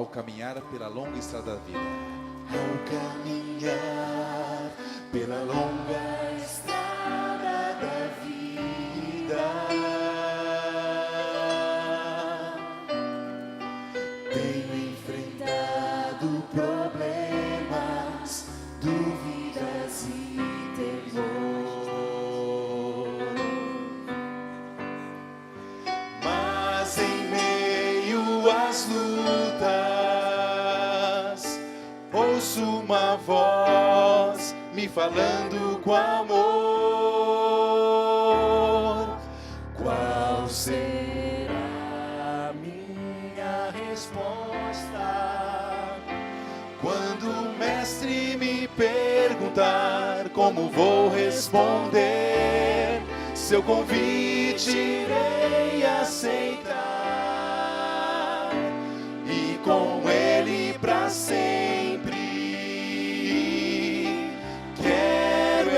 ao caminhar pela longa estrada da vida. Ao caminhar pela longa estrada da vida, tenho enfrentado problemas, dúvidas e temor. Mas em meio às lutas, ouço uma voz me falando com amor. Qual será a minha resposta quando o mestre me perguntar como vou responder? Seu convite irei aceitar e com ele para sempre quero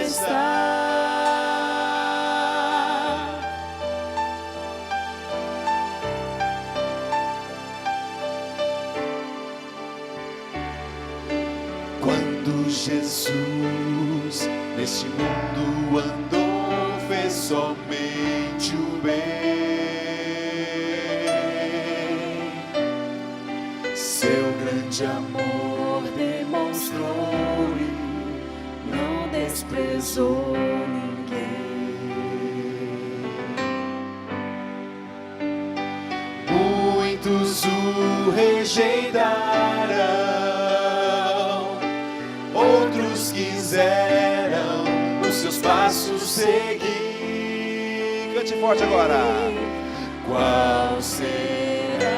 estar. Quando Jesus neste mundo andou, fez somente o bem. Seu grande amor demonstrou e não desprezou ninguém. Muitos o rejeitaram, outros quiseram os seus passos seguir. Cante forte agora. Qual será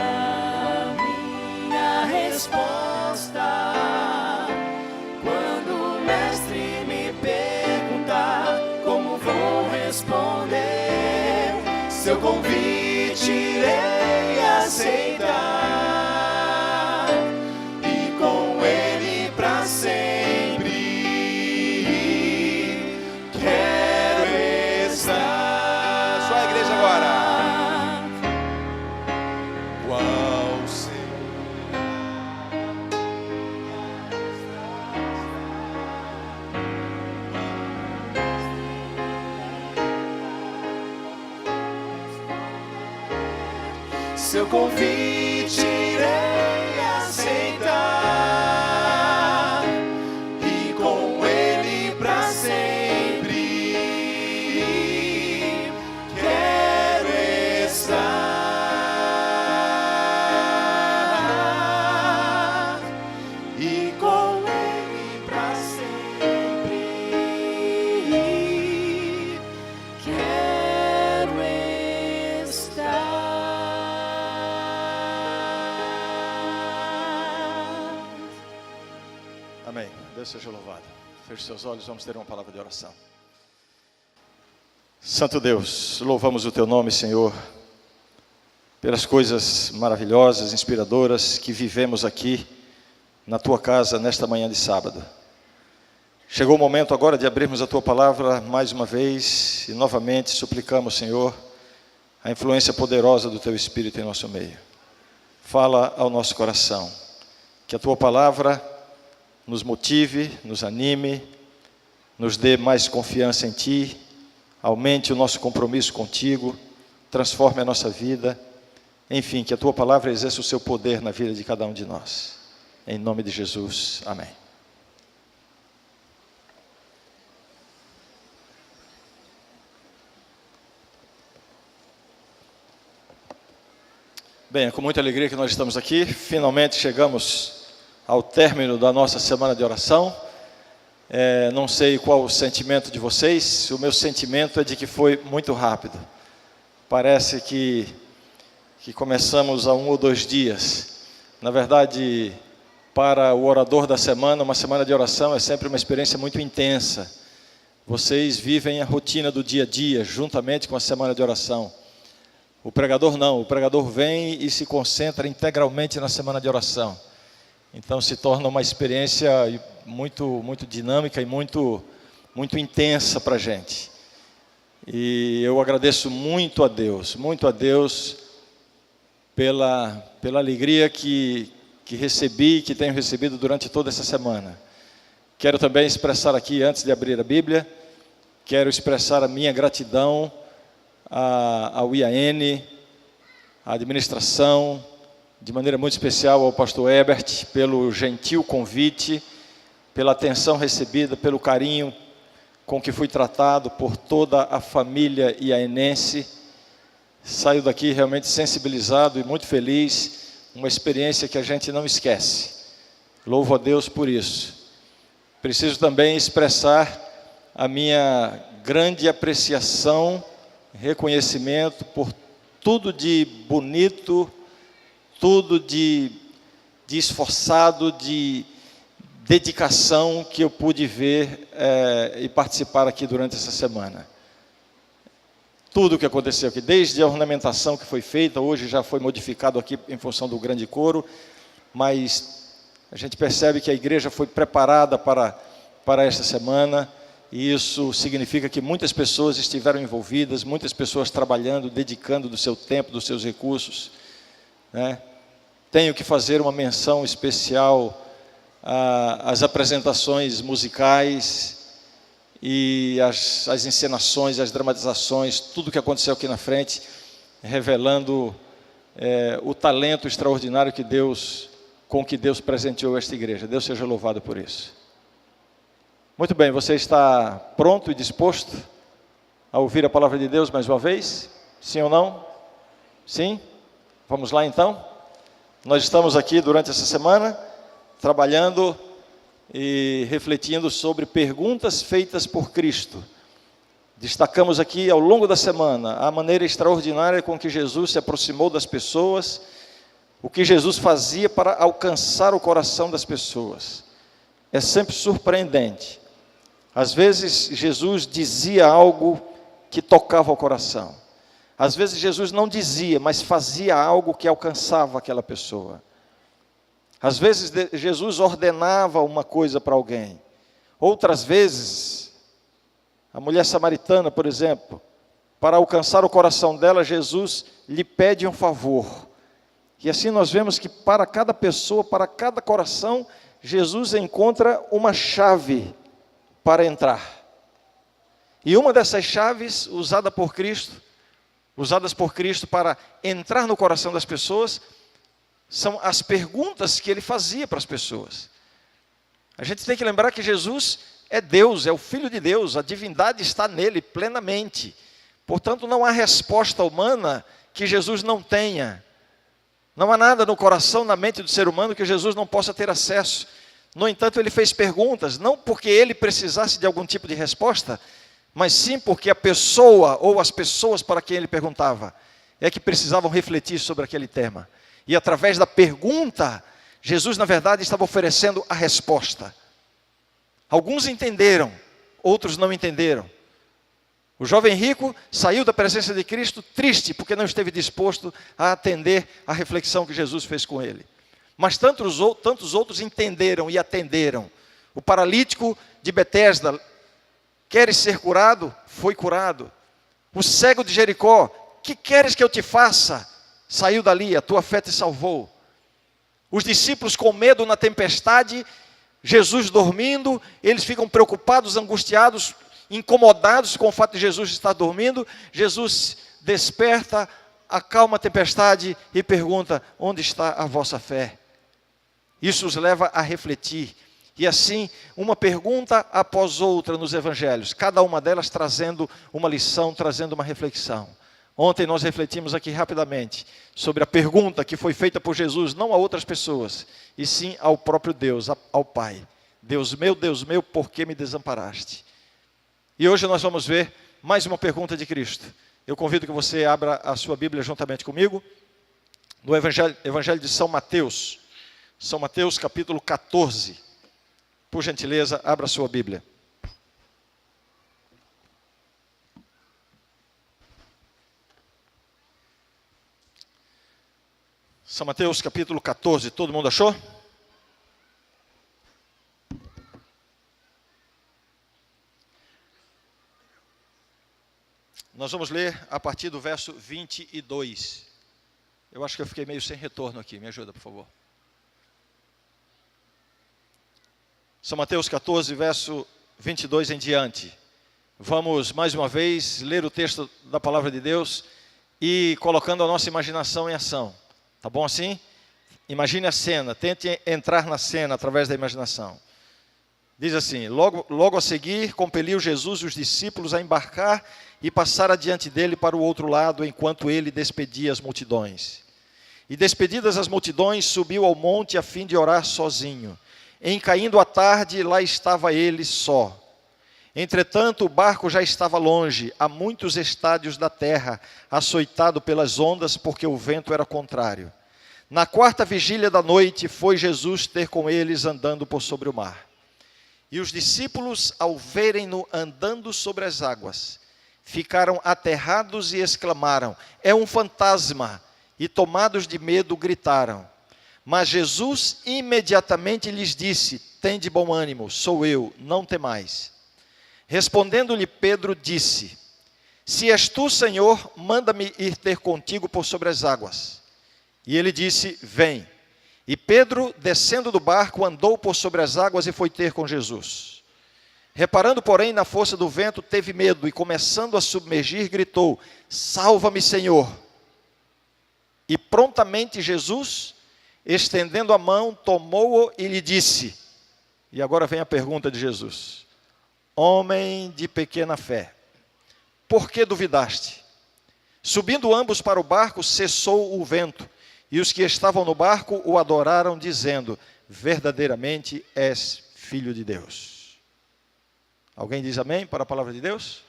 a minha resposta quando o mestre me perguntar como vou responder? Seu convite irei aceitar e com ele para sempre quero estar. Só a igreja agora. Qual será? Seu convite irei aceitar e com ele para sempre quero estar e com ele para sempre quero estar. Amém. Deus seja louvado. Feche seus olhos, vamos ter uma palavra de oração. Santo Deus, louvamos o Teu nome, Senhor, pelas coisas maravilhosas, inspiradoras que vivemos aqui na Tua casa nesta manhã de sábado. Chegou o momento agora de abrirmos a Tua palavra mais uma vez e novamente suplicamos, Senhor, a influência poderosa do Teu Espírito em nosso meio. Fala ao nosso coração, que a Tua palavra nos motive, nos anime, nos dê mais confiança em Ti, aumente o nosso compromisso contigo, transforme a nossa vida, enfim, que a Tua palavra exerça o seu poder na vida de cada um de nós. Em nome de Jesus, amém. Bem, é com muita alegria que nós estamos aqui, finalmente chegamos ao término da nossa semana de oração. Não sei qual o sentimento de vocês, o meu sentimento é de que foi muito rápido. Parece que começamos há 1 ou 2 dias. Na verdade, para o orador da semana, uma semana de oração é sempre uma experiência muito intensa. Vocês vivem a rotina do dia a dia, juntamente com a semana de oração. O pregador não, o pregador vem e se concentra integralmente na semana de oração. Então se torna uma experiência muito dinâmica e muito intensa para a gente. E eu agradeço muito a Deus pela alegria que recebi e que tenho recebido durante toda essa semana. Quero também expressar aqui, antes de abrir a Bíblia, quero expressar a minha gratidão ao IAN, à administração, de maneira muito especial ao pastor Herbert, pelo gentil convite, pela atenção recebida, pelo carinho com que fui tratado por toda a família ianense. Saio daqui realmente sensibilizado e muito feliz, uma experiência que a gente não esquece. Louvo a Deus por isso. Preciso também expressar a minha grande apreciação, reconhecimento por tudo de bonito, tudo de esforçado, de dedicação que eu pude ver e participar aqui durante essa semana. Tudo o que aconteceu aqui, desde a ornamentação que foi feita, hoje já foi modificado aqui em função do grande coro, mas a gente percebe que a igreja foi preparada para esta semana, e isso significa que muitas pessoas estiveram envolvidas, muitas pessoas trabalhando, dedicando do seu tempo, dos seus recursos, né? Tenho que fazer uma menção especial às apresentações musicais e as encenações, as dramatizações, tudo o que aconteceu aqui na frente, revelando o talento extraordinário com que Deus presenteou esta igreja. Deus seja louvado por isso. Muito bem, você está pronto e disposto a ouvir a palavra de Deus mais uma vez? Sim ou não? Sim? Vamos lá então? Nós estamos aqui durante essa semana, trabalhando e refletindo sobre perguntas feitas por Cristo. Destacamos aqui ao longo da semana a maneira extraordinária com que Jesus se aproximou das pessoas, o que Jesus fazia para alcançar o coração das pessoas. É sempre surpreendente. Às vezes Jesus dizia algo que tocava o coração. Às vezes Jesus não dizia, mas fazia algo que alcançava aquela pessoa. Às vezes Jesus ordenava uma coisa para alguém. Outras vezes, a mulher samaritana, por exemplo, para alcançar o coração dela, Jesus lhe pede um favor. E assim nós vemos que para cada pessoa, para cada coração, Jesus encontra uma chave para entrar. E uma dessas chaves, usadas por Cristo para entrar no coração das pessoas, são as perguntas que ele fazia para as pessoas. A gente tem que lembrar que Jesus é Deus, é o Filho de Deus, a divindade está nele plenamente. Portanto, não há resposta humana que Jesus não tenha. Não há nada no coração, na mente do ser humano que Jesus não possa ter acesso. No entanto, ele fez perguntas, não porque ele precisasse de algum tipo de resposta, mas sim porque a pessoa ou as pessoas para quem ele perguntava é que precisavam refletir sobre aquele tema. E através da pergunta, Jesus, na verdade, estava oferecendo a resposta. Alguns entenderam, outros não entenderam. O jovem rico saiu da presença de Cristo triste, porque não esteve disposto a atender a reflexão que Jesus fez com ele. Mas tantos outros entenderam e atenderam. O paralítico de Betesda, queres ser curado? Foi curado. O cego de Jericó, que queres que eu te faça? Saiu dali, a tua fé te salvou. Os discípulos com medo na tempestade, Jesus dormindo, eles ficam preocupados, angustiados, incomodados com o fato de Jesus estar dormindo. Jesus desperta, acalma a tempestade e pergunta: onde está a vossa fé? Isso os leva a refletir. E assim, uma pergunta após outra nos evangelhos, cada uma delas trazendo uma lição, trazendo uma reflexão. Ontem nós refletimos aqui rapidamente sobre a pergunta que foi feita por Jesus, não a outras pessoas, e sim ao próprio Deus, ao Pai. Deus meu, por que me desamparaste? E hoje nós vamos ver mais uma pergunta de Cristo. Eu convido que você abra a sua Bíblia juntamente comigo, no Evangelho de São Mateus. São Mateus capítulo 14. Por gentileza, abra a sua Bíblia. São Mateus capítulo 14, todo mundo achou? Nós vamos ler a partir do verso 22. Eu acho que eu fiquei meio sem retorno aqui. Me ajuda, por favor. São Mateus 14, verso 22 em diante. Vamos, mais uma vez, ler o texto da palavra de Deus e colocando a nossa imaginação em ação. Tá bom assim? Imagine a cena, tente entrar na cena através da imaginação. Diz assim: logo a seguir, compeliu Jesus e os discípulos a embarcar e passar adiante dele para o outro lado, enquanto ele despedia as multidões. E despedidas as multidões, subiu ao monte a fim de orar sozinho. Em caindo a tarde, lá estava ele só. Entretanto, o barco já estava longe, a muitos estádios da terra, açoitado pelas ondas, porque o vento era contrário. Na quarta vigília da noite, foi Jesus ter com eles andando por sobre o mar. E os discípulos, ao verem-no andando sobre as águas, ficaram aterrados e exclamaram: é um fantasma! E tomados de medo, gritaram. Mas Jesus imediatamente lhes disse: tende bom ânimo, sou eu, não temais. Respondendo-lhe Pedro, disse: se és tu, Senhor, manda-me ir ter contigo por sobre as águas. E ele disse: vem. E Pedro, descendo do barco, andou por sobre as águas e foi ter com Jesus. Reparando, porém, na força do vento, teve medo e, começando a submergir, gritou: salva-me, Senhor. E prontamente Jesus, estendendo a mão, tomou-o e lhe disse, e agora vem a pergunta de Jesus: homem de pequena fé, por que duvidaste? Subindo ambos para o barco, cessou o vento, e os que estavam no barco o adoraram, dizendo: verdadeiramente és filho de Deus. Alguém diz amém para a palavra de Deus?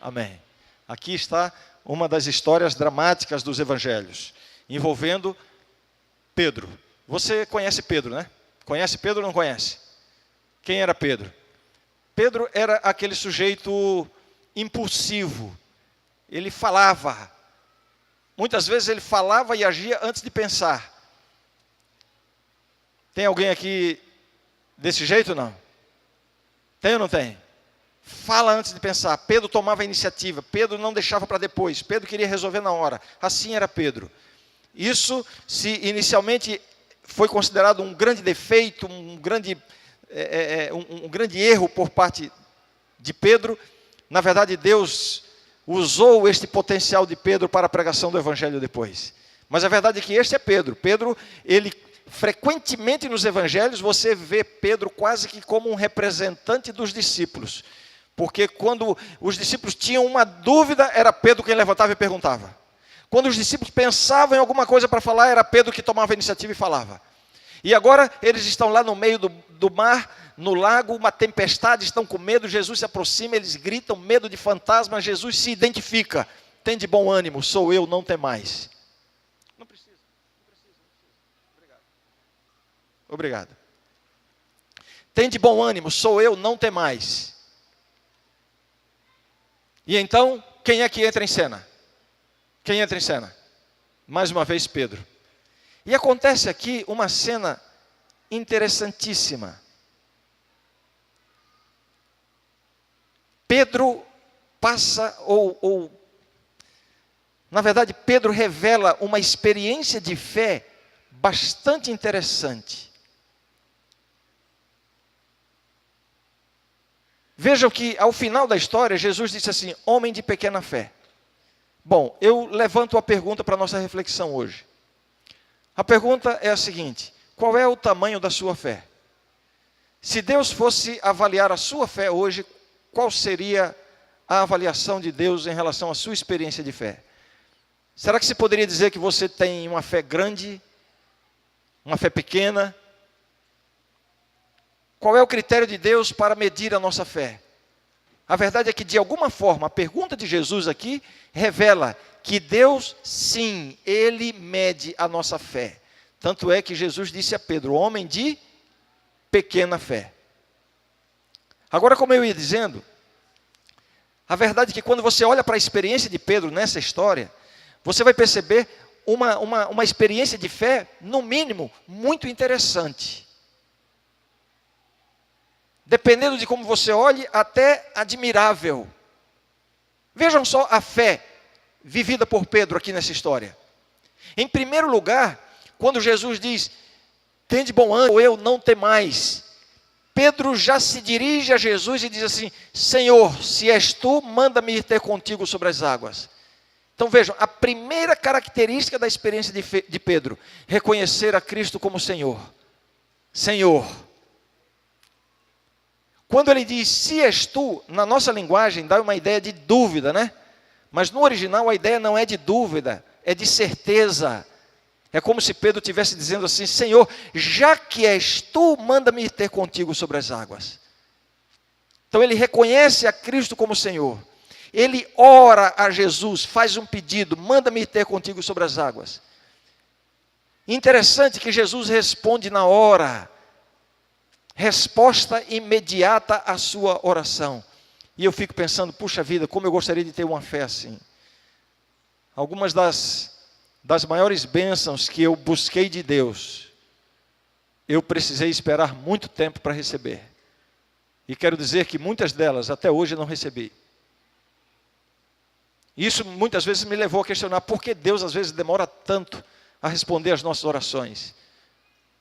Amém. Aqui está uma das histórias dramáticas dos evangelhos, envolvendo Pedro. Você conhece Pedro, né? Conhece Pedro ou não conhece? Quem era Pedro? Pedro era aquele sujeito impulsivo. Ele falava. Muitas vezes ele falava e agia antes de pensar. Tem alguém aqui desse jeito ou não? Tem ou não tem? Fala antes de pensar. Pedro tomava a iniciativa. Pedro não deixava para depois. Pedro queria resolver na hora. Assim era Pedro. Isso, se inicialmente foi considerado um grande defeito, um grande erro por parte de Pedro, na verdade Deus usou este potencial de Pedro para a pregação do evangelho depois. Mas a verdade é que este é Pedro. Pedro, ele frequentemente nos evangelhos você vê Pedro quase que como um representante dos discípulos. Porque quando os discípulos tinham uma dúvida, era Pedro quem levantava e perguntava. Quando os discípulos pensavam em alguma coisa para falar, era Pedro que tomava a iniciativa e falava. E agora eles estão lá no meio do mar, no lago, uma tempestade, estão com medo, Jesus se aproxima, eles gritam, medo de fantasma, Jesus se identifica: tende bom ânimo, sou eu, não temais. Não precisa. Obrigado. Tende bom ânimo, sou eu, não temais. E então, quem é que entra em cena? Quem entra em cena? Mais uma vez Pedro. E acontece aqui uma cena interessantíssima. Pedro passa, na verdade, Pedro revela uma experiência de fé bastante interessante. Vejam que ao final da história, Jesus disse assim: homem de pequena fé. Bom, eu levanto a pergunta para a nossa reflexão hoje. A pergunta é a seguinte: qual é o tamanho da sua fé? Se Deus fosse avaliar a sua fé hoje, qual seria a avaliação de Deus em relação à sua experiência de fé? Será que se poderia dizer que você tem uma fé grande, uma fé pequena? Qual é o critério de Deus para medir a nossa fé? A verdade é que, de alguma forma, a pergunta de Jesus aqui revela que Deus, sim, Ele mede a nossa fé. Tanto é que Jesus disse a Pedro: homem de pequena fé. Agora, como eu ia dizendo, a verdade é que quando você olha para a experiência de Pedro nessa história, você vai perceber uma experiência de fé, no mínimo, muito interessante. Dependendo de como você olhe, até admirável. Vejam só a fé vivida por Pedro aqui nessa história. Em primeiro lugar, quando Jesus diz, tende bom ânimo, ou eu não temais, Pedro já se dirige a Jesus e diz assim, Senhor, se és tu, manda-me ir ter contigo sobre as águas. Então vejam, a primeira característica da experiência de Pedro, reconhecer a Cristo como Senhor. Senhor. Quando ele diz, se és tu, na nossa linguagem dá uma ideia de dúvida, né? Mas no original a ideia não é de dúvida, é de certeza. É como se Pedro estivesse dizendo assim, Senhor, já que és tu, manda-me ir ter contigo sobre as águas. Então ele reconhece a Cristo como Senhor. Ele ora a Jesus, faz um pedido, manda-me ir ter contigo sobre as águas. Interessante que Jesus responde na hora. Resposta imediata à sua oração. E eu fico pensando, puxa vida, como eu gostaria de ter uma fé assim. Algumas das maiores bênçãos que eu busquei de Deus, eu precisei esperar muito tempo para receber. E quero dizer que muitas delas até hoje eu não recebi. Isso muitas vezes me levou a questionar por que Deus às vezes demora tanto a responder às nossas orações.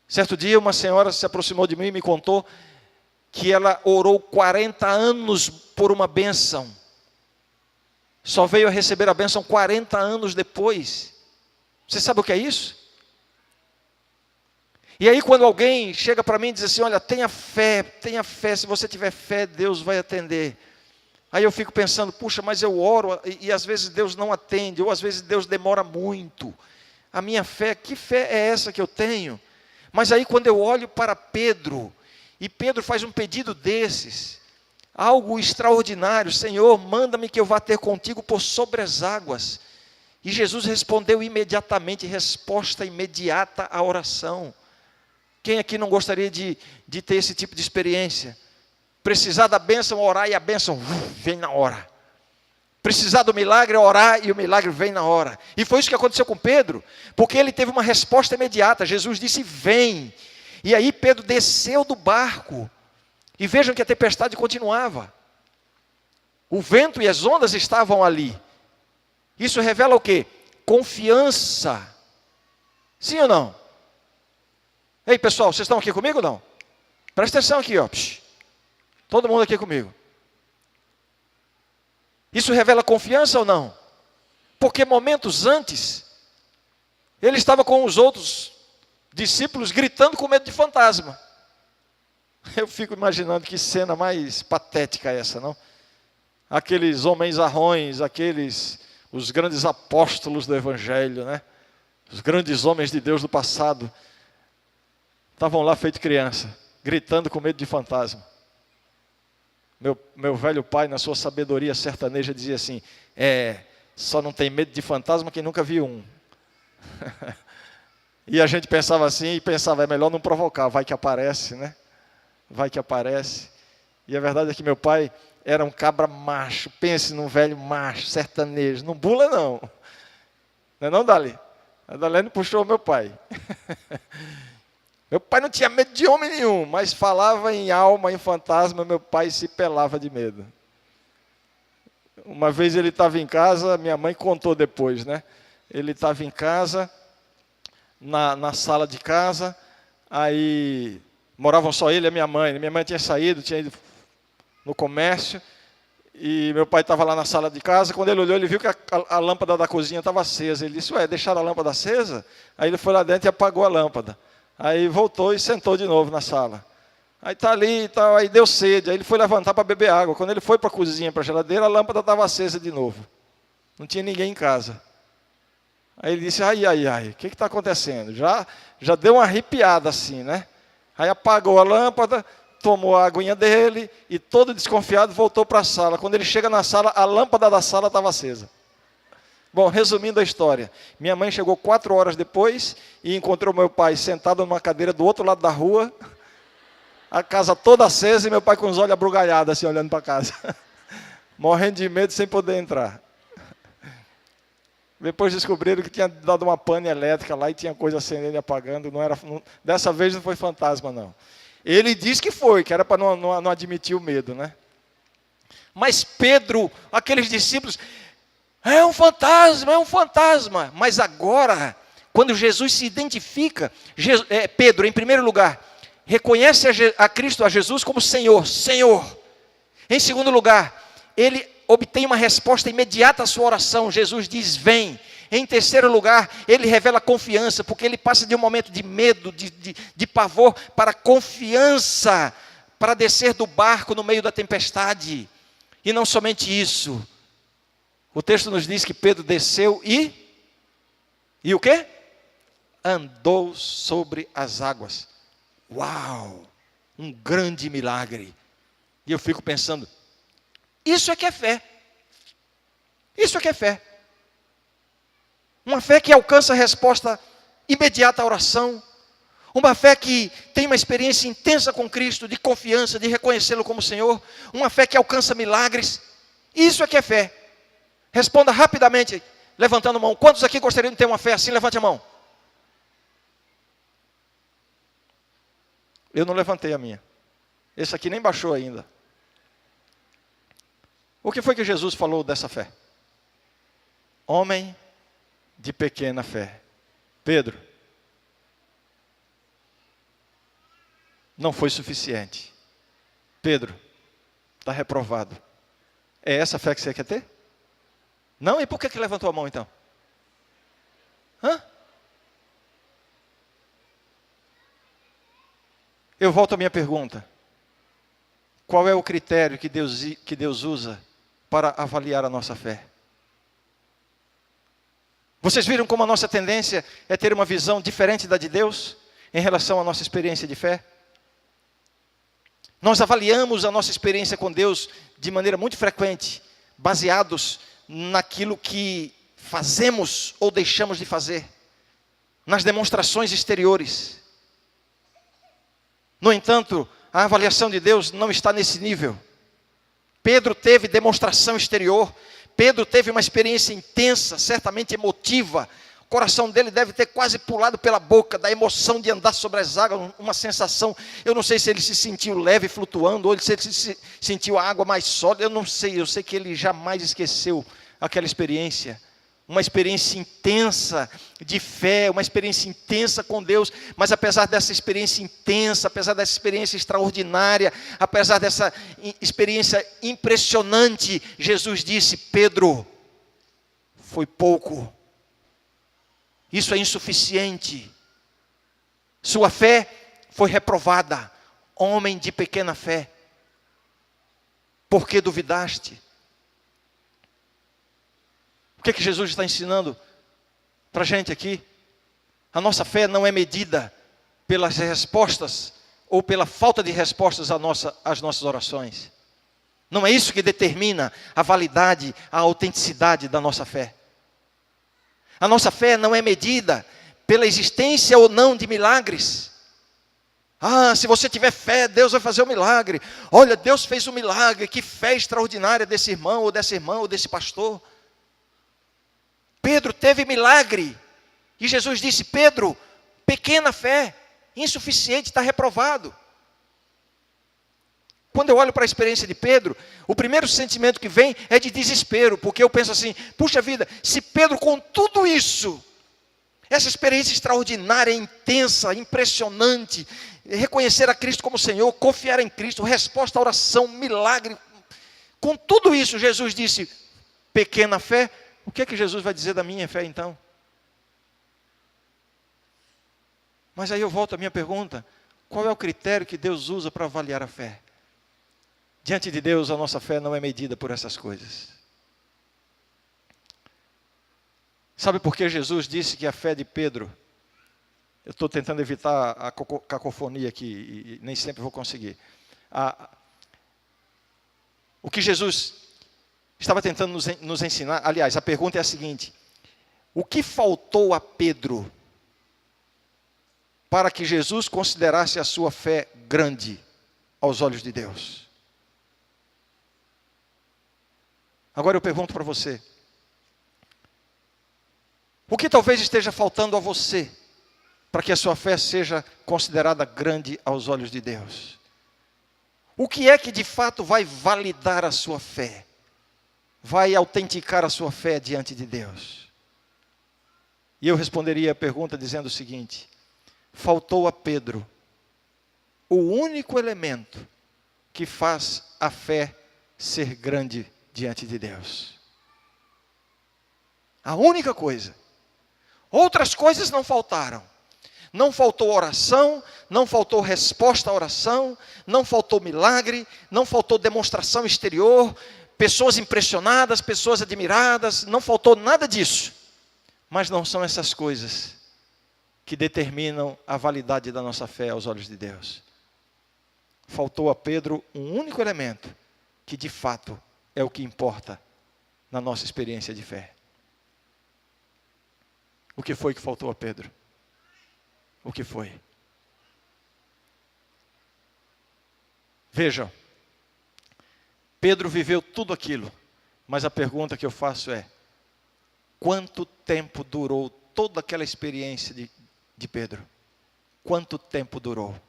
Certo dia uma senhora se aproximou de mim e me contou que ela orou 40 anos por uma bênção. Só veio a receber a bênção 40 anos depois. Você sabe o que é isso? E aí quando alguém chega para mim e diz assim, olha, tenha fé, se você tiver fé, Deus vai atender. Aí eu fico pensando, puxa, mas eu oro e às vezes Deus não atende, ou às vezes Deus demora muito. A minha fé, que fé é essa que eu tenho? Mas aí quando eu olho para Pedro, e Pedro faz um pedido desses, algo extraordinário, Senhor, manda-me que eu vá ter contigo por sobre as águas. E Jesus respondeu imediatamente, resposta imediata à oração. Quem aqui não gostaria de ter esse tipo de experiência? Precisar da bênção, orar e a bênção vem na hora. Precisar do milagre, orar e o milagre vem na hora. E foi isso que aconteceu com Pedro, porque ele teve uma resposta imediata. Jesus disse, vem. E aí Pedro desceu do barco. E vejam que a tempestade continuava. O vento e as ondas estavam ali. Isso revela o quê? Confiança. Sim ou não? Ei pessoal, vocês estão aqui comigo ou não? Presta atenção aqui, ó. Todo mundo aqui comigo. Isso revela confiança ou não? Porque momentos antes, ele estava com os outros discípulos gritando com medo de fantasma. Eu fico imaginando que cena mais patética é essa, não? Aqueles homens arrões, os grandes apóstolos do Evangelho, né? Os grandes homens de Deus do passado, estavam lá feito criança, gritando com medo de fantasma. Meu velho pai, na sua sabedoria sertaneja, dizia assim, só não tem medo de fantasma quem nunca viu um. E a gente pensava assim, é melhor não provocar, vai que aparece, né? Vai que aparece. E a verdade é que meu pai era um cabra macho, pense num velho macho, sertanejo, não bula não. Não é não, Dali? A Dalene puxou meu pai. Meu pai não tinha medo de homem nenhum, mas falava em alma, em fantasma, meu pai se pelava de medo. Uma vez ele estava em casa, minha mãe contou depois, né? Ele estava em casa, na sala de casa, aí moravam só ele e a minha mãe. Minha mãe tinha saído, tinha ido no comércio, e meu pai estava lá na sala de casa. Quando ele olhou, ele viu que a lâmpada da cozinha estava acesa. Ele disse, deixaram a lâmpada acesa? Aí ele foi lá dentro e apagou a lâmpada. Aí voltou e sentou de novo na sala. Aí está ali e tal, aí deu sede. Aí ele foi levantar para beber água. Quando ele foi para a cozinha, para a geladeira, a lâmpada estava acesa de novo. Não tinha ninguém em casa. Aí ele disse, ai, o que está acontecendo? Já deu uma arrepiada assim, né? Aí apagou a lâmpada, tomou a aguinha dele e todo desconfiado voltou para a sala. Quando ele chega na sala, a lâmpada da sala estava acesa. Bom, resumindo a história, minha mãe chegou 4 horas depois e encontrou meu pai sentado numa cadeira do outro lado da rua, a casa toda acesa e meu pai com os olhos abrugalhados, assim, olhando para casa, morrendo de medo sem poder entrar. Depois descobriram que tinha dado uma pane elétrica lá e tinha coisa acendendo e apagando. Dessa vez não foi fantasma, não. Ele disse que foi, que era para não admitir o medo, né? Mas Pedro, aqueles discípulos... É um fantasma. Mas agora, quando Jesus se identifica, Pedro, em primeiro lugar, reconhece a Cristo, a Jesus como Senhor, Senhor. Em segundo lugar, ele obtém uma resposta imediata à sua oração. Jesus diz, vem. Em terceiro lugar, ele revela confiança, porque ele passa de um momento de medo, de pavor, para confiança, para descer do barco no meio da tempestade. E não somente isso, o texto nos diz que Pedro desceu e o quê? Andou sobre as águas. Uau! Um grande milagre. E eu fico pensando, isso é que é fé. Isso é que é fé. Uma fé que alcança a resposta imediata à oração. Uma fé que tem uma experiência intensa com Cristo, de confiança, de reconhecê-lo como Senhor. Uma fé que alcança milagres. Isso é que é fé. Responda rapidamente, levantando a mão. Quantos aqui gostariam de ter uma fé assim? Levante a mão. Eu não levantei a minha. Esse aqui nem baixou ainda. O que foi que Jesus falou dessa fé? Homem de pequena fé. Pedro, não foi suficiente. Pedro, está reprovado. É essa fé que você quer ter? Não? E por que levantou a mão então? Eu volto à minha pergunta. Qual é o critério que Deus usa para avaliar a nossa fé? Vocês viram como a nossa tendência é ter uma visão diferente da de Deus em relação à nossa experiência de fé? Nós avaliamos a nossa experiência com Deus de maneira muito frequente, baseados naquilo que fazemos ou deixamos de fazer, nas demonstrações exteriores. No entanto, a avaliação de Deus não está nesse nível. Pedro teve demonstração exterior, Pedro teve uma experiência intensa, certamente emotiva. O coração dele deve ter quase pulado pela boca, da emoção de andar sobre as águas, uma sensação. Eu não sei se ele se sentiu leve flutuando, ou se ele se sentiu a água mais sólida, eu não sei. Eu sei que ele jamais esqueceu aquela experiência. Uma experiência intensa de fé, uma experiência intensa com Deus. Mas apesar dessa experiência intensa, apesar dessa experiência extraordinária, apesar dessa experiência impressionante, Jesus disse, Pedro, foi pouco. Isso é insuficiente. Sua fé foi reprovada. Homem de pequena fé. Por que duvidaste? O que Jesus está ensinando para a gente aqui? A nossa fé não é medida pelas respostas ou pela falta de respostas às nossas orações. Não é isso que determina a validade, a autenticidade da nossa fé. A nossa fé não é medida pela existência ou não de milagres. Se você tiver fé, Deus vai fazer um milagre. Olha, Deus fez um milagre, que fé extraordinária desse irmão, ou dessa irmã, ou desse pastor. Pedro teve milagre. E Jesus disse, Pedro, pequena fé, insuficiente, está reprovado. Quando eu olho para a experiência de Pedro, o primeiro sentimento que vem é de desespero, porque eu penso assim, puxa vida, se Pedro com tudo isso, essa experiência extraordinária, intensa, impressionante, reconhecer a Cristo como Senhor, confiar em Cristo, resposta à oração, milagre, com tudo isso Jesus disse, pequena fé, o que é que Jesus vai dizer da minha fé então? Mas aí eu volto à minha pergunta, qual é o critério que Deus usa para avaliar a fé? Diante de Deus, a nossa fé não é medida por essas coisas. Sabe por que Jesus disse que a fé de Pedro... Eu estou tentando evitar a cacofonia aqui, e nem sempre vou conseguir. O que Jesus estava tentando nos ensinar... Aliás, a pergunta é a seguinte. O que faltou a Pedro para que Jesus considerasse a sua fé grande aos olhos de Deus? Agora eu pergunto para você, o que talvez esteja faltando a você, para que a sua fé seja considerada grande aos olhos de Deus? O que é que de fato vai validar a sua fé? Vai autenticar a sua fé diante de Deus? E eu responderia a pergunta dizendo o seguinte: faltou a Pedro o único elemento que faz a fé ser grande diante de Deus. A única coisa. Outras coisas não faltaram. Não faltou oração, não faltou resposta à oração, não faltou milagre, não faltou demonstração exterior, pessoas impressionadas, pessoas admiradas, não faltou nada disso. Mas não são essas coisas que determinam a validade da nossa fé aos olhos de Deus. Faltou a Pedro um único elemento que de fato é o que importa na nossa experiência de fé. O que foi que faltou a Pedro? O que foi? Vejam, Pedro viveu tudo aquilo, mas a pergunta que eu faço é: quanto tempo durou toda aquela experiência de Pedro? Quanto tempo durou?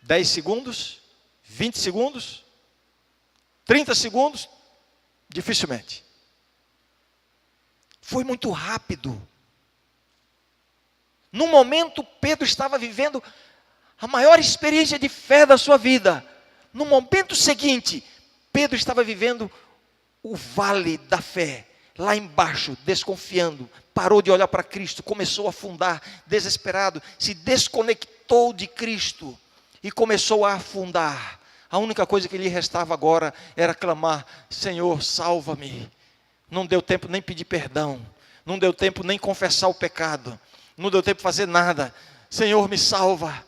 10 segundos? 20 segundos? 30 segundos? Dificilmente. Foi muito rápido. No momento, Pedro estava vivendo a maior experiência de fé da sua vida. No momento seguinte, Pedro estava vivendo o vale da fé. Lá embaixo, desconfiando, parou de olhar para Cristo, começou a afundar, desesperado, se desconectou de Cristo e começou a afundar. A única coisa que lhe restava agora era clamar: Senhor, salva-me. Não deu tempo nem pedir perdão, não deu tempo nem confessar o pecado, não deu tempo de fazer nada. Senhor, me salva.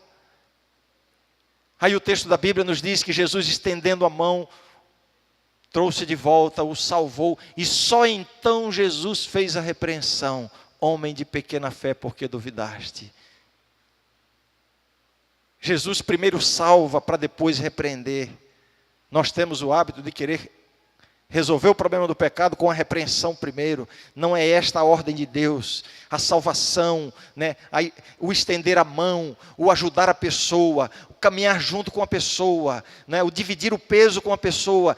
Aí o texto da Bíblia nos diz que Jesus, estendendo a mão, trouxe de volta, o salvou, e só então Jesus fez a repreensão: homem de pequena fé, por que duvidaste? Jesus primeiro salva para depois repreender. Nós temos o hábito de querer resolver o problema do pecado com a repreensão primeiro. Não é esta a ordem de Deus. A salvação, né? O estender a mão, o ajudar a pessoa, o caminhar junto com a pessoa, né? O dividir o peso com a pessoa.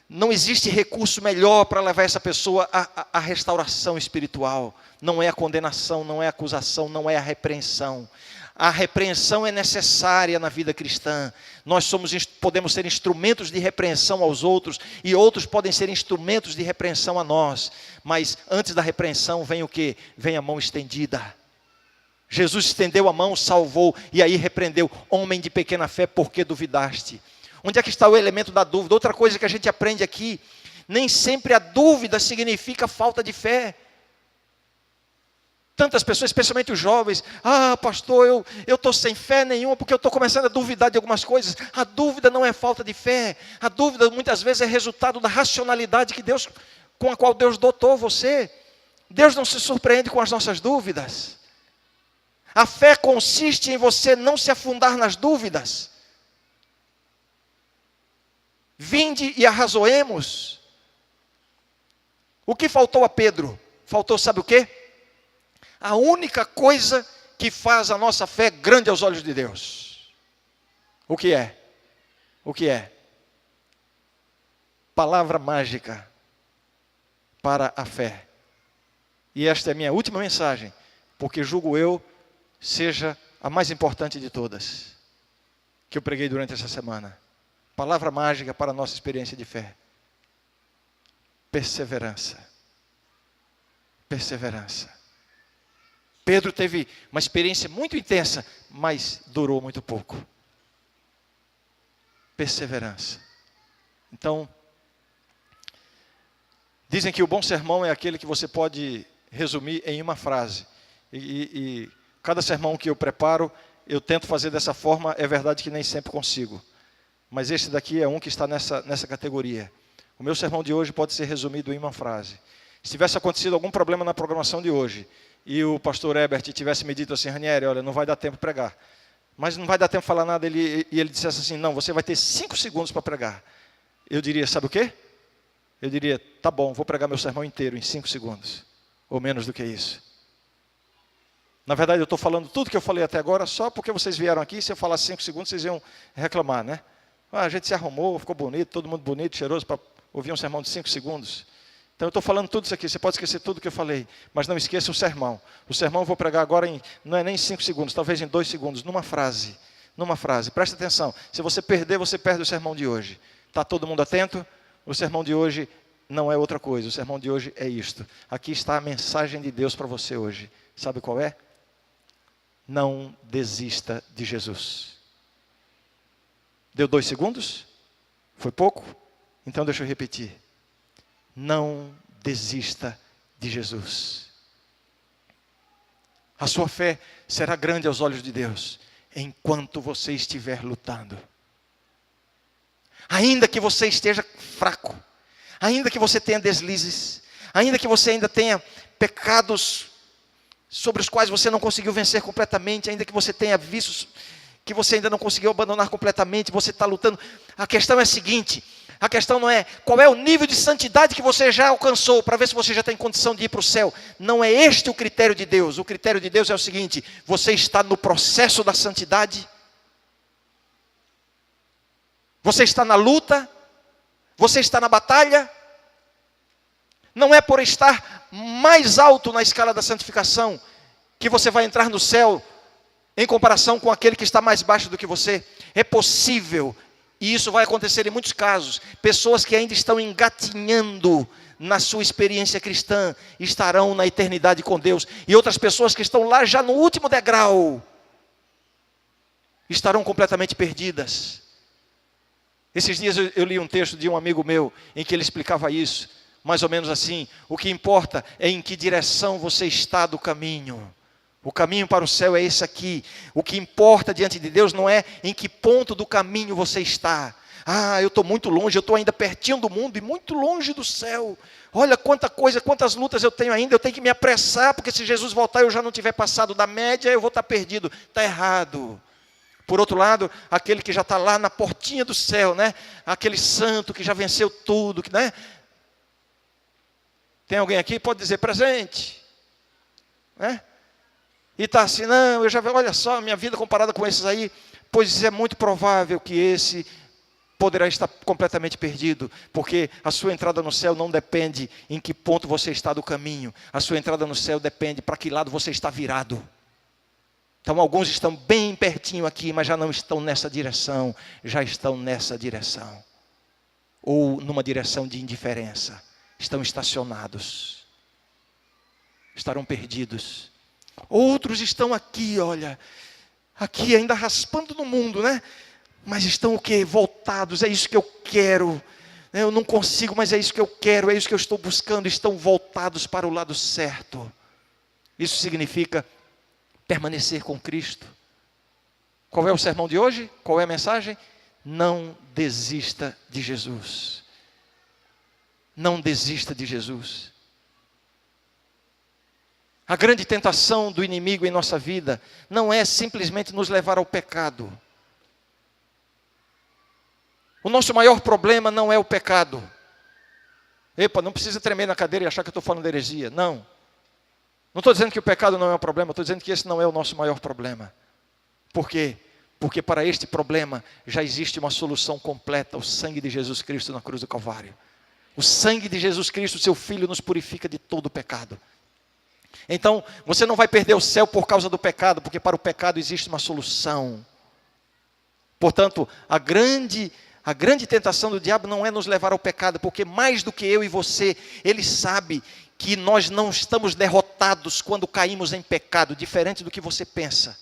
Não existe recurso melhor para levar essa pessoa à restauração espiritual. Não é a condenação, não é a acusação, não é a repreensão. A repreensão é necessária na vida cristã. Nós podemos ser instrumentos de repreensão aos outros, e outros podem ser instrumentos de repreensão a nós. Mas antes da repreensão vem o quê? Vem a mão estendida. Jesus estendeu a mão, salvou, e aí repreendeu: homem de pequena fé, por que duvidaste? Onde é que está o elemento da dúvida? Outra coisa que a gente aprende aqui: nem sempre a dúvida significa falta de fé. Tantas pessoas, especialmente os jovens: ah, pastor, eu estou sem fé nenhuma porque eu estou começando a duvidar de algumas coisas. A dúvida não é falta de fé. A dúvida muitas vezes é resultado da racionalidade com a qual Deus dotou você. Deus não se surpreende com as nossas dúvidas. A fé consiste em você não se afundar nas dúvidas. Vinde e arrazoemos. O que faltou a Pedro? Faltou, sabe o quê? A única coisa que faz a nossa fé grande aos olhos de Deus. O que é? O que é? Palavra mágica para a fé. E esta é a minha última mensagem, porque julgo eu seja a mais importante de todas que eu preguei durante essa semana. Palavra mágica para a nossa experiência de fé: perseverança. Perseverança. Pedro teve uma experiência muito intensa, mas durou muito pouco. Perseverança. Então, dizem que o bom sermão é aquele que você pode resumir em uma frase. E cada sermão que eu preparo, eu tento fazer dessa forma. É verdade que nem sempre consigo. Mas esse daqui é um que está nessa categoria. O meu sermão de hoje pode ser resumido em uma frase. Se tivesse acontecido algum problema na programação de hoje, e o pastor Herbert tivesse me dito assim: Ranieri, olha, não vai dar tempo de pregar. Mas não vai dar tempo de falar nada, e ele dissesse assim: não, você vai ter 5 segundos para pregar. Eu diria, sabe o quê? Eu diria: tá bom, vou pregar meu sermão inteiro em 5 segundos. Ou menos do que isso. Na verdade, eu estou falando tudo que eu falei até agora só porque vocês vieram aqui. Se eu falasse 5 segundos, vocês iam reclamar, né? Ah, a gente se arrumou, ficou bonito, todo mundo bonito, cheiroso, para ouvir um sermão de 5 segundos. Então eu estou falando tudo isso aqui, você pode esquecer tudo que eu falei, mas não esqueça o sermão. O sermão eu vou pregar agora não é nem 5 segundos, talvez em 2 segundos, numa frase. Presta atenção, se você perder, você perde o sermão de hoje. Está todo mundo atento? O sermão de hoje não é outra coisa, o sermão de hoje é isto. Aqui está a mensagem de Deus para você hoje. Sabe qual é? Não desista de Jesus. Deu 2 segundos? Foi pouco? Então deixa eu repetir. Não desista de Jesus. A sua fé será grande aos olhos de Deus, enquanto você estiver lutando. Ainda que você esteja fraco, ainda que você tenha deslizes, ainda que você ainda tenha pecados sobre os quais você não conseguiu vencer completamente, ainda que você tenha vícios que você ainda não conseguiu abandonar completamente, você está lutando. A questão é a seguinte, a questão não é qual é o nível de santidade que você já alcançou, para ver se você já tem condição de ir para o céu. Não é este o critério de Deus. O critério de Deus é o seguinte: você está no processo da santidade? Você está na luta? Você está na batalha? Não é por estar mais alto na escala da santificação que você vai entrar no céu em comparação com aquele que está mais baixo do que você. É possível, e isso vai acontecer em muitos casos, pessoas que ainda estão engatinhando na sua experiência cristã estarão na eternidade com Deus, e outras pessoas que estão lá já no último degrau estarão completamente perdidas. Esses dias eu li um texto de um amigo meu em que ele explicava isso, mais ou menos assim: o que importa é em que direção você está do caminho. O caminho para o céu é esse aqui. O que importa diante de Deus não é em que ponto do caminho você está. Ah, eu estou muito longe, eu estou ainda pertinho do mundo e muito longe do céu. Olha quanta coisa, quantas lutas eu tenho ainda, eu tenho que me apressar, porque se Jesus voltar e eu já não tiver passado da média, eu vou estar perdido. Está errado. Por outro lado, aquele que já está lá na portinha do céu, né? Aquele santo que já venceu tudo, né? Tem alguém aqui? Pode dizer presente, né? E está assim, não, eu já vejo, olha só, minha vida comparada com esses aí, pois é muito provável que esse poderá estar completamente perdido, porque a sua entrada no céu não depende em que ponto você está do caminho, a sua entrada no céu depende para que lado você está virado. Então alguns estão bem pertinho aqui, mas já não estão nessa direção, já estão nessa direção, ou numa direção de indiferença, estão estacionados, estarão perdidos. Outros estão aqui, olha, aqui ainda raspando no mundo, né? Mas estão o quê? Voltados, é isso que eu quero. Eu não consigo, mas é isso que eu quero, é isso que eu estou buscando. Estão voltados para o lado certo. Isso significa permanecer com Cristo. Qual é o sermão de hoje? Qual é a mensagem? Não desista de Jesus. Não desista de Jesus. A grande tentação do inimigo em nossa vida não é simplesmente nos levar ao pecado. O nosso maior problema não é o pecado. Epa, não precisa tremer na cadeira e achar que eu estou falando de heresia. Não. Não estou dizendo que o pecado não é um problema, estou dizendo que esse não é o nosso maior problema. Por quê? Porque para este problema já existe uma solução completa: o sangue de Jesus Cristo na cruz do Calvário. O sangue de Jesus Cristo, seu Filho, nos purifica de todo o pecado. Então, você não vai perder o céu por causa do pecado, porque para o pecado existe uma solução. Portanto, a grande tentação do diabo não é nos levar ao pecado, porque mais do que eu e você, ele sabe que nós não estamos derrotados quando caímos em pecado, diferente do que você pensa.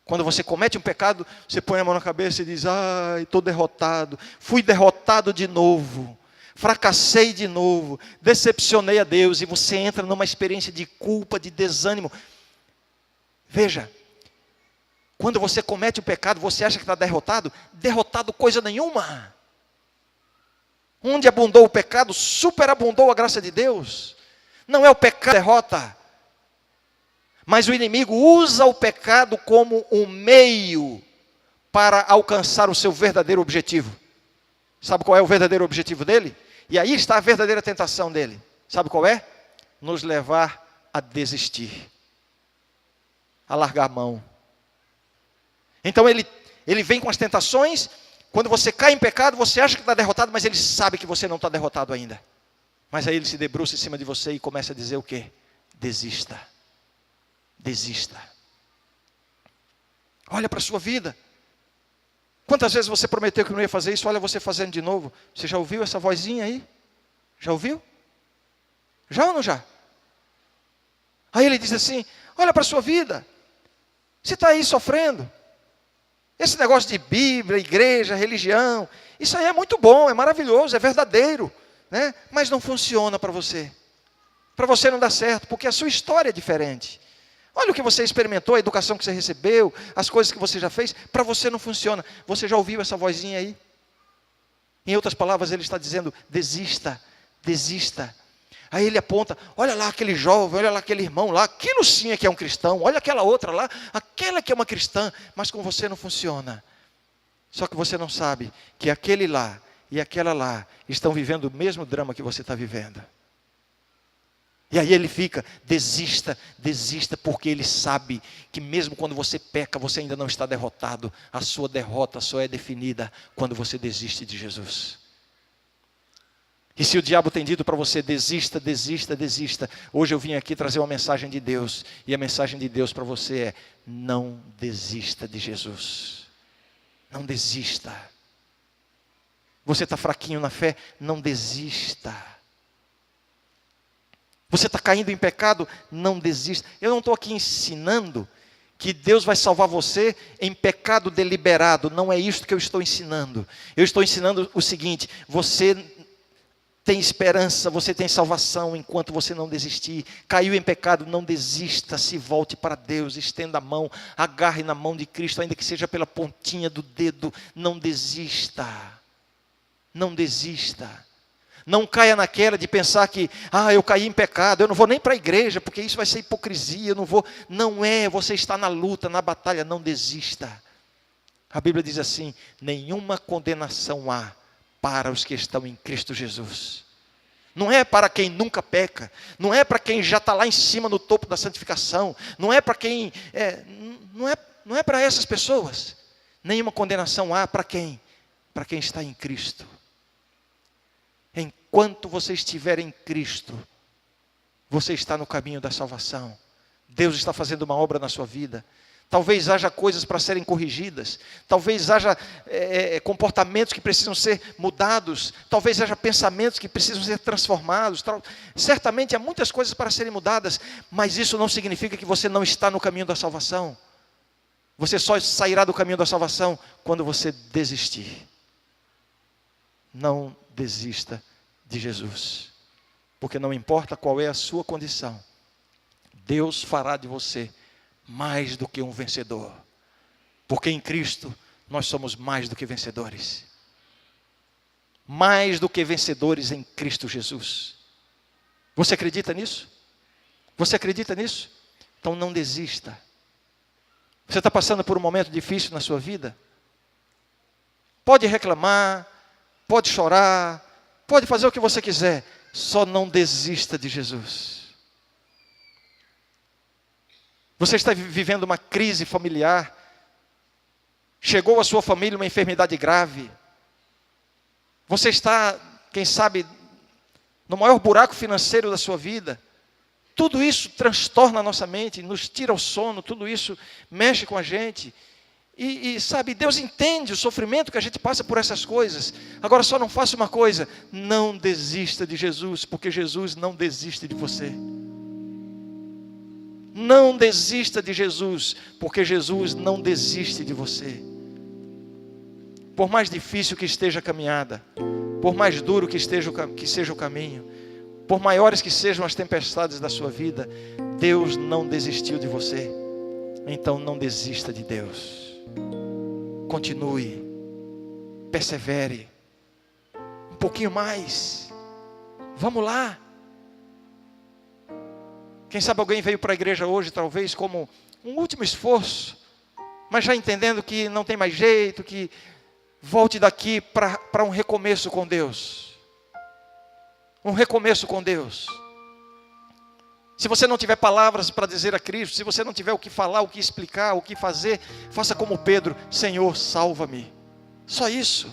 Quando você comete um pecado, você põe a mão na cabeça e diz: ai, estou derrotado, fui derrotado de novo. Fracassei de novo, decepcionei a Deus, e você entra numa experiência de culpa, de desânimo. Veja, quando você comete o pecado, você acha que está derrotado? Derrotado coisa nenhuma. Onde abundou o pecado, superabundou a graça de Deus. Não é o pecado que derrota, mas o inimigo usa o pecado como um meio para alcançar o seu verdadeiro objetivo. Sabe qual é o verdadeiro objetivo dele? E aí está a verdadeira tentação dele. Sabe qual é? Nos levar a desistir, a largar a mão. Então ele vem com as tentações. Quando você cai em pecado, você acha que está derrotado, mas ele sabe que você não está derrotado ainda. Mas aí ele se debruça em cima de você e começa a dizer o quê? Desista. Desista. Olha para a sua vida. Quantas vezes você prometeu que não ia fazer isso? Olha você fazendo de novo. Você já ouviu essa vozinha aí? Já ouviu? Já ou não já? Aí ele diz assim, olha para a sua vida. Você está aí sofrendo. Esse negócio de Bíblia, igreja, religião, isso aí é muito bom, é maravilhoso, é verdadeiro, né? Mas não funciona para você. Para você não dá certo, porque a sua história é diferente. Olha o que você experimentou, a educação que você recebeu, as coisas que você já fez, para você não funciona. Você já ouviu essa vozinha aí? Em outras palavras, ele está dizendo, desista, desista. Aí ele aponta, olha lá aquele jovem, olha lá aquele irmão lá, aquilo sim é que é um cristão, olha aquela outra lá, aquela que é uma cristã, mas com você não funciona. Só que você não sabe que aquele lá e aquela lá estão vivendo o mesmo drama que você está vivendo. E aí ele fica, desista, desista, porque ele sabe que mesmo quando você peca, você ainda não está derrotado. A sua derrota só é definida quando você desiste de Jesus. E se o diabo tem dito para você, desista, desista, desista. Hoje eu vim aqui trazer uma mensagem de Deus. E a mensagem de Deus para você é, não desista de Jesus. Não desista. Você está fraquinho na fé, não desista. Você está caindo em pecado, não desista. Eu não estou aqui ensinando que Deus vai salvar você em pecado deliberado. Não é isso que eu estou ensinando. Eu estou ensinando o seguinte, você tem esperança, você tem salvação enquanto você não desistir. Caiu em pecado, não desista, se volte para Deus, estenda a mão, agarre na mão de Cristo, ainda que seja pela pontinha do dedo. Não desista. Não desista. Não caia naquela de pensar que, eu caí em pecado, eu não vou nem para a igreja, porque isso vai ser hipocrisia, eu não vou. Não é, você está na luta, na batalha, não desista. A Bíblia diz assim, nenhuma condenação há para os que estão em Cristo Jesus. Não é para quem nunca peca, não é para quem já está lá em cima no topo da santificação, não é para quem, não é para essas pessoas. Nenhuma condenação há para quem? Para quem está em Cristo. Enquanto você estiver em Cristo, você está no caminho da salvação. Deus está fazendo uma obra na sua vida. Talvez haja coisas para serem corrigidas. Talvez haja comportamentos que precisam ser mudados. Talvez haja pensamentos que precisam ser transformados. Certamente há muitas coisas para serem mudadas. Mas isso não significa que você não está no caminho da salvação. Você só sairá do caminho da salvação quando você desistir. Não desista de Jesus. Porque não importa qual é a sua condição. Deus fará de você mais do que um vencedor. Porque em Cristo nós somos mais do que vencedores. Mais do que vencedores em Cristo Jesus. Você acredita nisso? Você acredita nisso? Então não desista. Você está passando por um momento difícil na sua vida? Pode reclamar, pode chorar, pode fazer o que você quiser. Só não desista de Jesus. Você está vivendo uma crise familiar. Chegou à sua família uma enfermidade grave. Você está, quem sabe, no maior buraco financeiro da sua vida. Tudo isso transtorna a nossa mente, nos tira o sono, tudo isso mexe com a gente. E sabe, Deus entende o sofrimento que a gente passa por essas coisas. Agora só não faça uma coisa, não desista de Jesus, porque Jesus não desiste de você. Não desista de Jesus, porque Jesus não desiste de você. Por mais difícil que esteja a caminhada, por mais duro que seja o caminho, por maiores que sejam as tempestades da sua vida, Deus não desistiu de você. Então não desista de Deus. Continue, persevere, um pouquinho mais. Vamos lá. Quem sabe alguém veio para a igreja hoje, talvez como um último esforço, mas já entendendo que não tem mais jeito, que volte daqui para um recomeço com Deus. Um recomeço com Deus. Se você não tiver palavras para dizer a Cristo, se você não tiver o que falar, o que explicar, o que fazer, faça como Pedro: Senhor, salva-me. Só isso.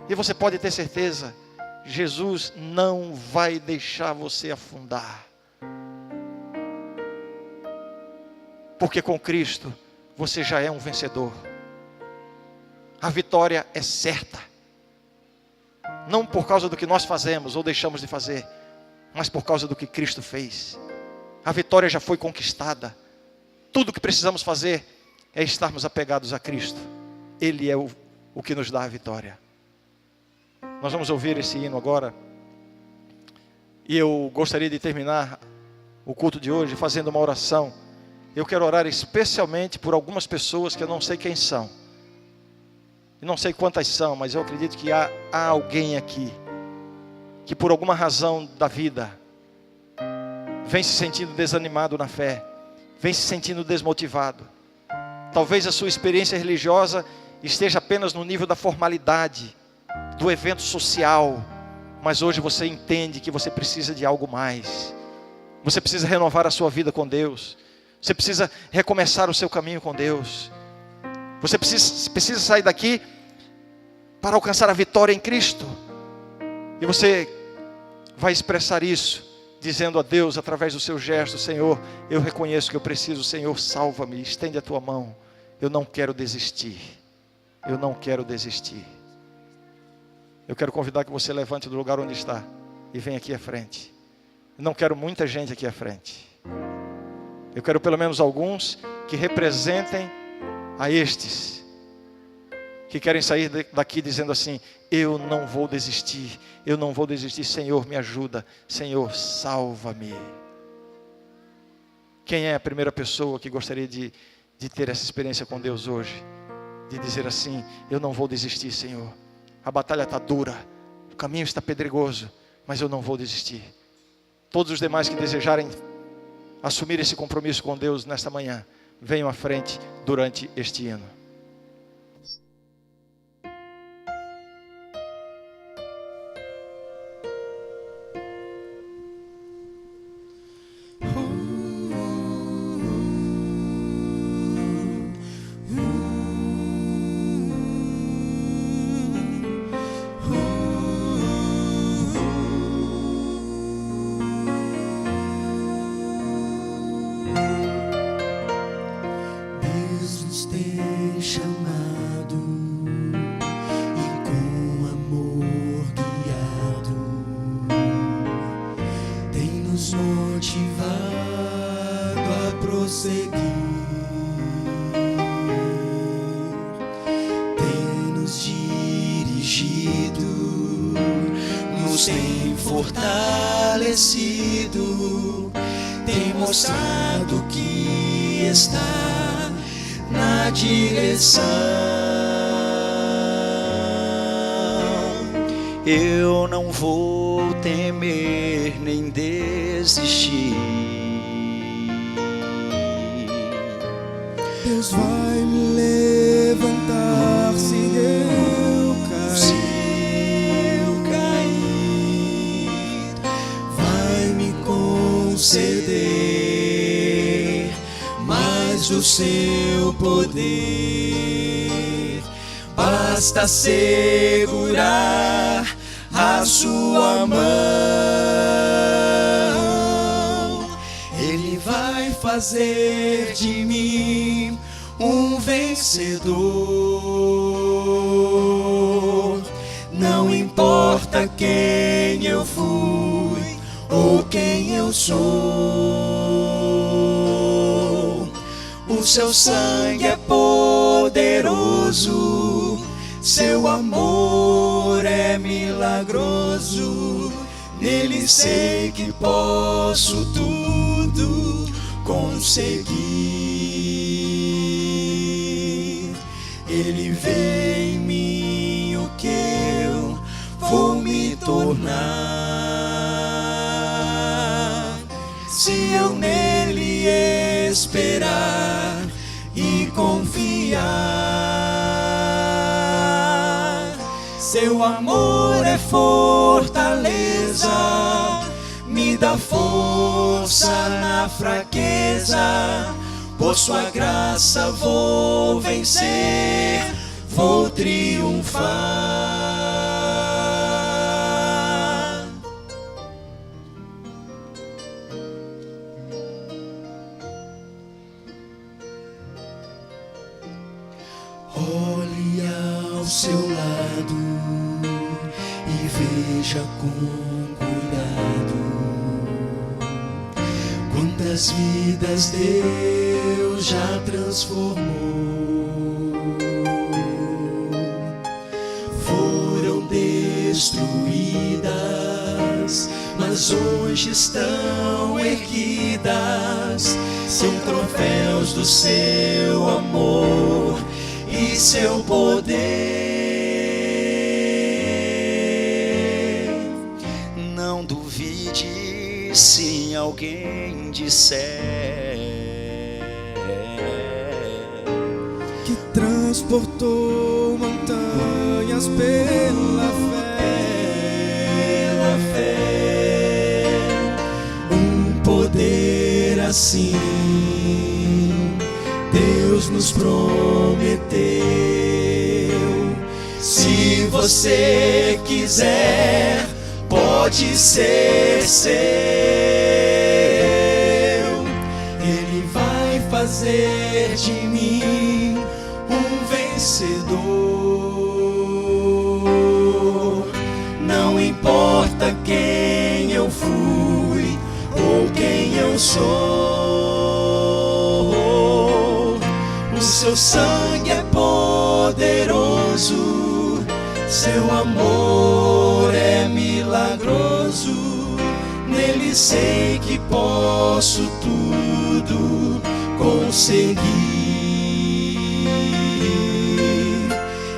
E você pode ter certeza Jesus não vai deixar você afundar. Porque com Cristo você já é um vencedor. A vitória é certa. Não por causa do que nós fazemos ou deixamos de fazer, mas por causa do que Cristo fez. A vitória já foi conquistada. Tudo o que precisamos fazer é estarmos apegados a Cristo. Ele é o que nos dá a vitória. Nós vamos ouvir esse hino agora. E eu gostaria de terminar o culto de hoje fazendo uma oração. Eu quero orar especialmente por algumas pessoas que eu não sei quem são. E não sei quantas são, mas eu acredito que há alguém aqui que por alguma razão da vida vem se sentindo desanimado na fé, vem se sentindo desmotivado. Talvez a sua experiência religiosa esteja apenas no nível da formalidade, do evento social, mas hoje você entende que você precisa de algo mais. Você precisa renovar a sua vida com Deus. Você precisa recomeçar o seu caminho com Deus. Você precisa sair daqui para alcançar a vitória em Cristo. E você vai expressar isso, dizendo a Deus através do seu gesto: Senhor, eu reconheço que eu preciso. Senhor, salva-me, estende a tua mão. Eu não quero desistir. Eu não quero desistir. Eu quero convidar que você levante do lugar onde está e venha aqui à frente. Eu não quero muita gente aqui à frente. Eu quero pelo menos alguns que representem a estes que querem sair daqui dizendo assim: eu não vou desistir, eu não vou desistir. Senhor, me ajuda. Senhor, salva-me. Quem é a primeira pessoa que gostaria de ter essa experiência com Deus hoje? De dizer assim: eu não vou desistir, Senhor. A batalha está dura, o caminho está pedregoso, mas eu não vou desistir. Todos os demais que desejarem assumir esse compromisso com Deus nesta manhã, venham à frente durante este hino. Tem mostrado que está na direção. Eu não vou temer nem desistir. Deus vai me levantar se eu cair. Vai me conceder mais do seu poder. Basta segurar a sua mão. Ele vai fazer de mim um vencedor. Não importa quem eu fui ou quem eu sou, o seu sangue é poderoso, seu amor é milagroso. Nele sei que posso tudo conseguir. Ele vê em mim o que eu vou me tornar, se eu nele esperar e confiar. Seu amor é fortaleza, me dá força na fraqueza. Por sua graça vou vencer, vou triunfar. Olhe ao seu lado e veja com cuidado quantas vidas Deus já transformou. Foram destruídas, mas hoje estão erguidas. São troféus do seu amor e seu poder. Não duvide se alguém disser que transportou montanhas pela fé, um poder assim Deus nos prometeu. Se você quiser, pode ser seu. Ele vai fazer de mim um vencedor. Não importa quem eu fui ou quem eu sou, o seu sangue é poderoso, seu amor é milagroso. Nele sei que posso tudo conseguir.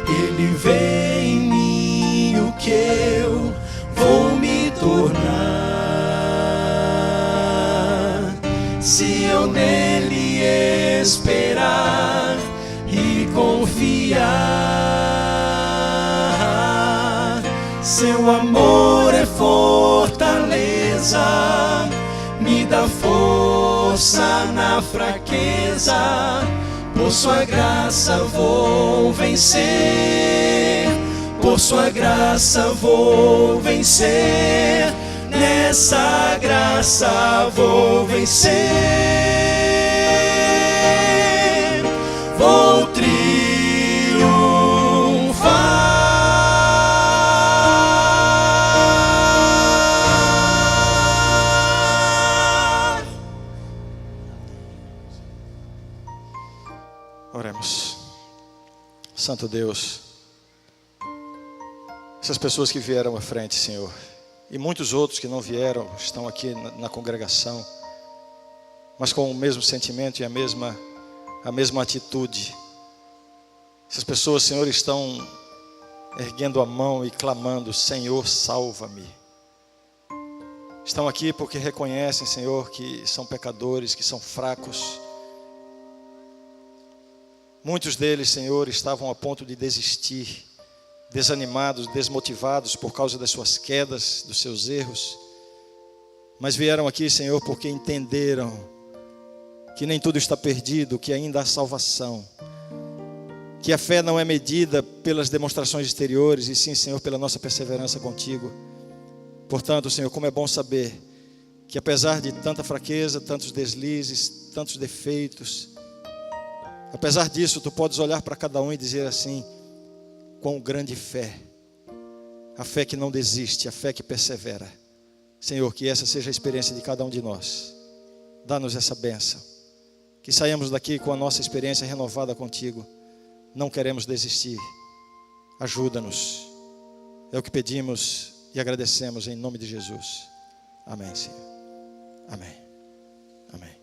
Ele vê em mim o que eu vou me tornar, se eu nele esperar e confiar. Seu amor é fortaleza, me dá força na fraqueza. Por sua graça vou vencer, por sua graça vou vencer. Nessa graça vou vencer, vou triunfar. Oremos. Santo Deus, essas pessoas que vieram à frente, Senhor, e muitos outros que não vieram, estão aqui na congregação, mas com o mesmo sentimento e a mesma atitude. Essas pessoas, Senhor, estão erguendo a mão e clamando: Senhor, salva-me. Estão aqui porque reconhecem, Senhor, que são pecadores, que são fracos. Muitos deles, Senhor, estavam a ponto de desistir, desanimados, desmotivados por causa das suas quedas, dos seus erros. Mas vieram aqui, Senhor, porque entenderam que nem tudo está perdido, que ainda há salvação, que a fé não é medida pelas demonstrações exteriores, e sim, Senhor, pela nossa perseverança contigo. Portanto, Senhor, como é bom saber que apesar de tanta fraqueza, tantos deslizes, tantos defeitos, apesar disso, tu podes olhar para cada um e dizer assim: quão grande fé, a fé que não desiste, a fé que persevera. Senhor, que essa seja a experiência de cada um de nós. Dá-nos essa bênção, que saiamos daqui com a nossa experiência renovada contigo. Não queremos desistir, ajuda-nos. É o que pedimos e agradecemos em nome de Jesus. Amém, Senhor. Amém. Amém.